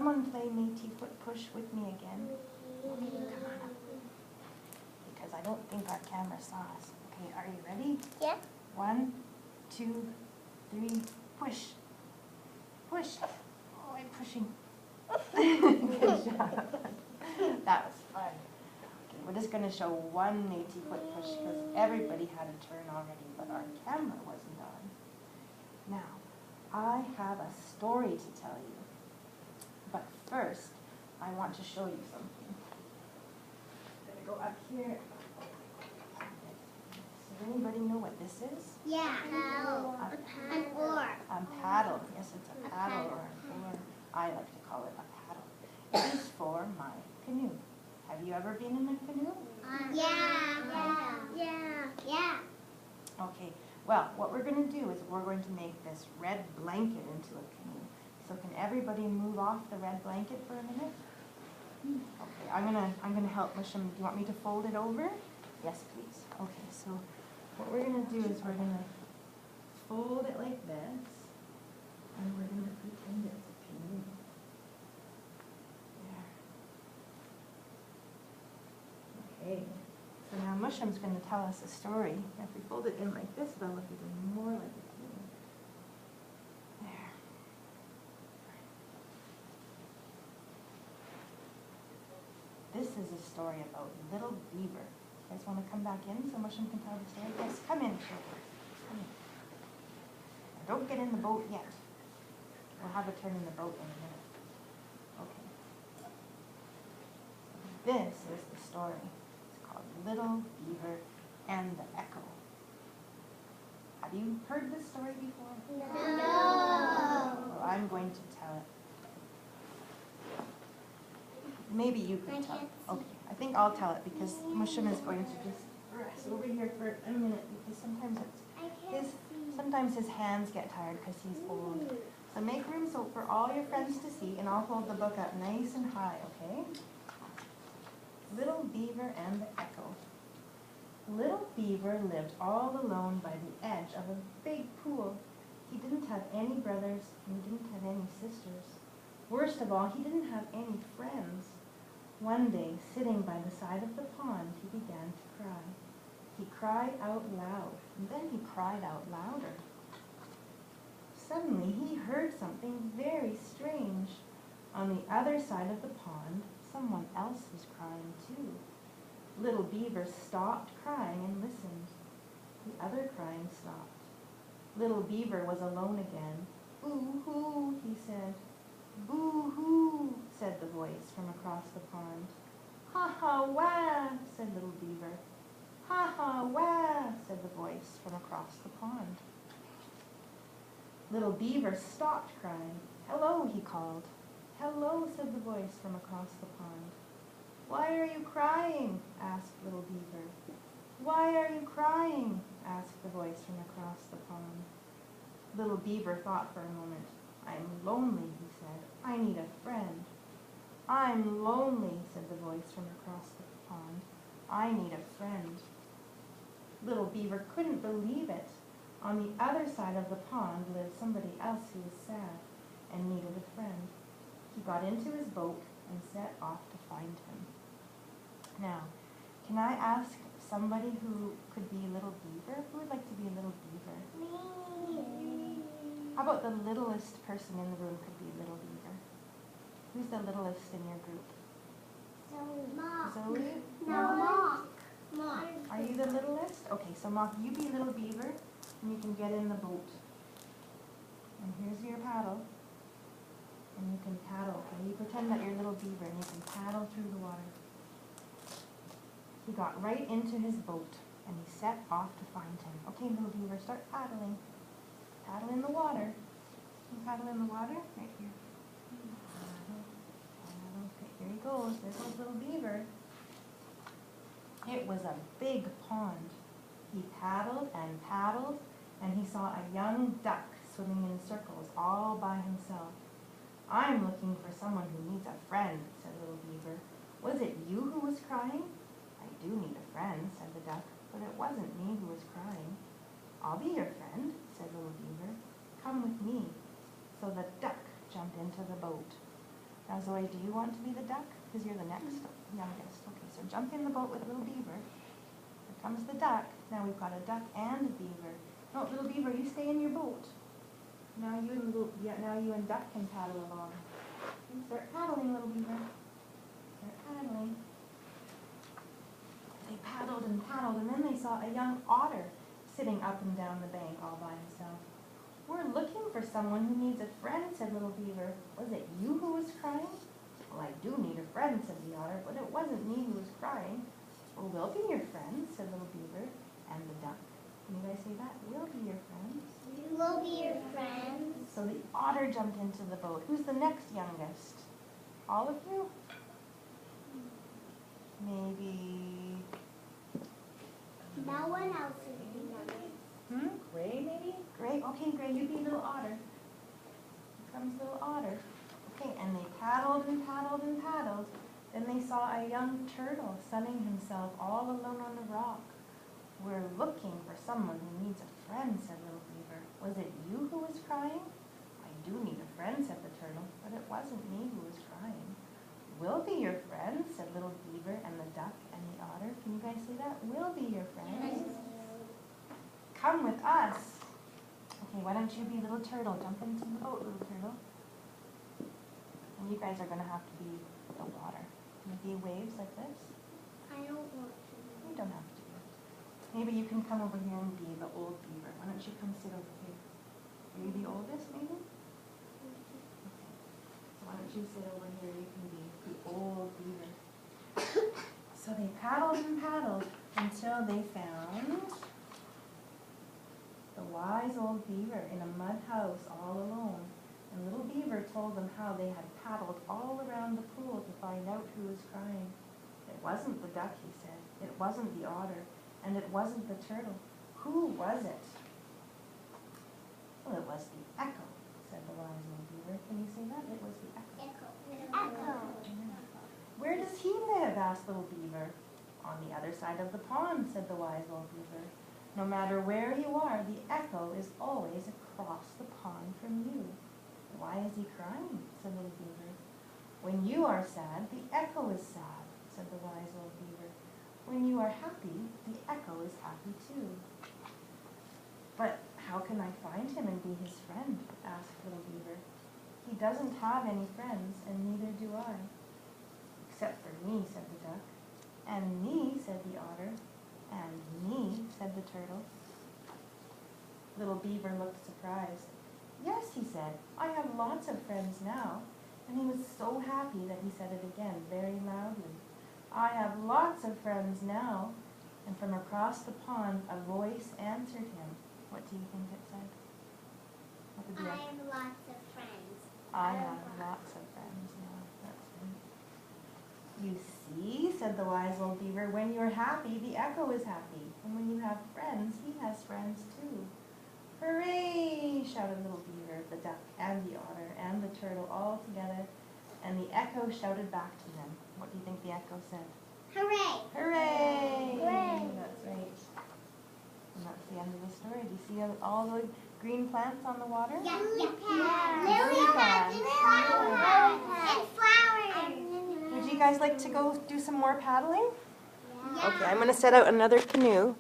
someone play Métis foot push with me again? Okay, come on up. Because I don't think our camera saw us. Okay, are you ready? Yeah. 1, 2, 3, push. Push. Oh, I'm pushing. Good job. That was fun. Okay, we're just going to show one Métis foot push because everybody had a turn already, but our camera wasn't on. Now, I have a story to tell you. But first, I want to show you something. I'm going to go up here. Does anybody know what this is? Yeah. Paddle. An oar. A paddle. Yes, it's a paddle or an oar. I like to call it a paddle. It is for my canoe. Have you ever been in a canoe? Yeah. Okay. Well, what we're going to do is we're going to make this red blanket into a canoe. So can everybody move off the red blanket for a minute? Okay, I'm gonna help Mushum. Do you want me to fold it over? Yes, please. Okay, so what we're gonna do is we're gonna fold it like this, and we're gonna pretend it's a canoe. There. Okay. So now Mushum's gonna tell us a story. If we fold it in like this, it'll look even more like a canoe. There. This is a story about Little Beaver. You guys want to come back in so Mushum can tell the story? Yes, come in, children. Come in. Now, don't get in the boat yet. We'll have a turn in the boat in a minute. Okay. This is the story. It's called Little Beaver and the Echo. Have you heard this story before? No. Well, I'm going to tell it. Maybe you could tell it. Okay, I think I'll tell it because Mushum is going to just rest over here for a minute because sometimes his hands get tired because he's old. So make room so for all your friends to see, and I'll hold the book up nice and high, okay? Little Beaver and the Echo. Little Beaver lived all alone by the edge of a big pool. He didn't have any brothers and he didn't have any sisters. Worst of all, he didn't have any friends. One day, sitting by the side of the pond, he began to cry. He cried out loud, and then he cried out louder. Suddenly, he heard something very strange. On the other side of the pond, someone else was crying too. Little Beaver stopped crying and listened. The other crying stopped. Little Beaver was alone again. "Boo-hoo," he said. "Boo-hoo," said the voice from across the pond. "Ha-ha-wah," said Little Beaver. "Ha-ha-wah," said the voice from across the pond. Little Beaver stopped crying. "Hello," he called. "Hello," said the voice from across the pond. "Why are you crying?" asked Little Beaver. "Why are you crying?" asked the voice from across the pond. Little Beaver thought for a moment. "I'm lonely," he said. "I need a friend." "I'm lonely," said the voice from across the pond. "I need a friend." Little Beaver couldn't believe it. On the other side of the pond lived somebody else who was sad and needed a friend. He got into his boat and set off to find him. Now, can I ask somebody who could be Little Beaver? Who would like to be a Little Beaver? Me. How about the littlest person in the room could be Little Beaver? Who's the littlest in your group? Zoe? No, Mock. Are you the littlest? Okay, so Mock, you be Little Beaver, and you can get in the boat. And here's your paddle. And you can paddle, okay? You pretend that you're Little Beaver, and you can paddle through the water. He got right into his boat, and he set off to find him. Okay, Little Beaver, start paddling. Paddle in the water. Can you paddle in the water? Right here. Paddle, paddle. Okay, here he goes. There goes Little Beaver. It was a big pond. He paddled, and he saw a young duck swimming in circles all by himself. "I'm looking for someone who needs a friend," said Little Beaver. "Was it you who was crying?" "I do need a friend," said the duck, "but it wasn't me who was crying." "I'll be your friend," said Little Beaver. "Come with me." So the duck jumped into the boat. Now Zoe, do you want to be the duck? Because you're the next youngest. Okay, so jump in the boat with little beaver. Here comes the duck. Now we've got a duck and a beaver. No, little beaver, you stay in your boat. Now you and duck can paddle along. Start paddling, little beaver. Start paddling. They paddled, and then they saw a young otter sitting up and down the bank all by himself. "We're looking for someone who needs a friend," said little beaver. "Was it you who was crying?" "Well, I do need a friend," said the otter, "but it wasn't me who was crying." "Well, we'll be your friends," said little beaver and the duck. Can you guys say that? We'll be your friends. We'll be your friends. So the otter jumped into the boat. Who's the next youngest? All of you? Maybe... No one else is the youngest. Gray, maybe? Gray? Okay, Gray, you be little otter. Here comes little otter. Okay, and they paddled and paddled and paddled. Then they saw a young turtle sunning himself all alone on the rock. "We're looking for someone who needs a friend," said little beaver. "Was it you who was crying?" "I do need a friend," said the turtle, "but it wasn't me who was crying." "We'll be your friends," said little beaver and the duck and the otter. Can you guys say that? We'll be your friends. Come with us. Okay, why don't you be little turtle? Jump into the boat, little turtle. And you guys are going to have to be the water. Can you be waves like this? I don't want to. You don't have to. Maybe you can come over here and be the old beaver. Why don't you come sit over here? Are you the oldest, maybe? Okay. So why don't you sit over here? You can be the old beaver. So they paddled and paddled until they found the wise old beaver in a mud house all alone. And little beaver told them how they had paddled all around the pool to find out who was crying. It wasn't the duck, he said. It wasn't the otter. And it wasn't the turtle. Who was it? Well, it was the echo, said the wise old beaver. Can you say that? It was the echo. Echo. Where does he live? Asked little beaver. On the other side of the pond, said the wise old beaver. No matter where you are, the echo is always across the pond from you. Why is he crying? Said little beaver. When you are sad, the echo is sad, said the wise old beaver. When you are happy, the echo is happy too. But how can I find him and be his friend? Asked little beaver. He doesn't have any friends, and neither do I. Except for me, said the duck. And me, said the otter. And me, said the turtle. Little beaver looked surprised. Yes, he said, I have lots of friends now. And he was so happy that he said it again very loudly. I have lots of friends now. And from across the pond, a voice answered him. What do you think it said? What did I have lots of friends. I have lots of friends now. That's right. You see, said the wise old beaver, when you're happy, the echo is happy. And when you have friends, he has friends too. Hooray! Shouted little beaver, the duck, and the otter, and the turtle all together. And the echo shouted back to them. What do you think the echo said? Hooray! Hooray! Hooray! That's right. And that's the end of the story. Do you see all the green plants on the water? Yeah. Lily Lily pads. pads. And flowers. Would you guys like to go do some more paddling? Yeah. Okay, I'm going to set out another canoe.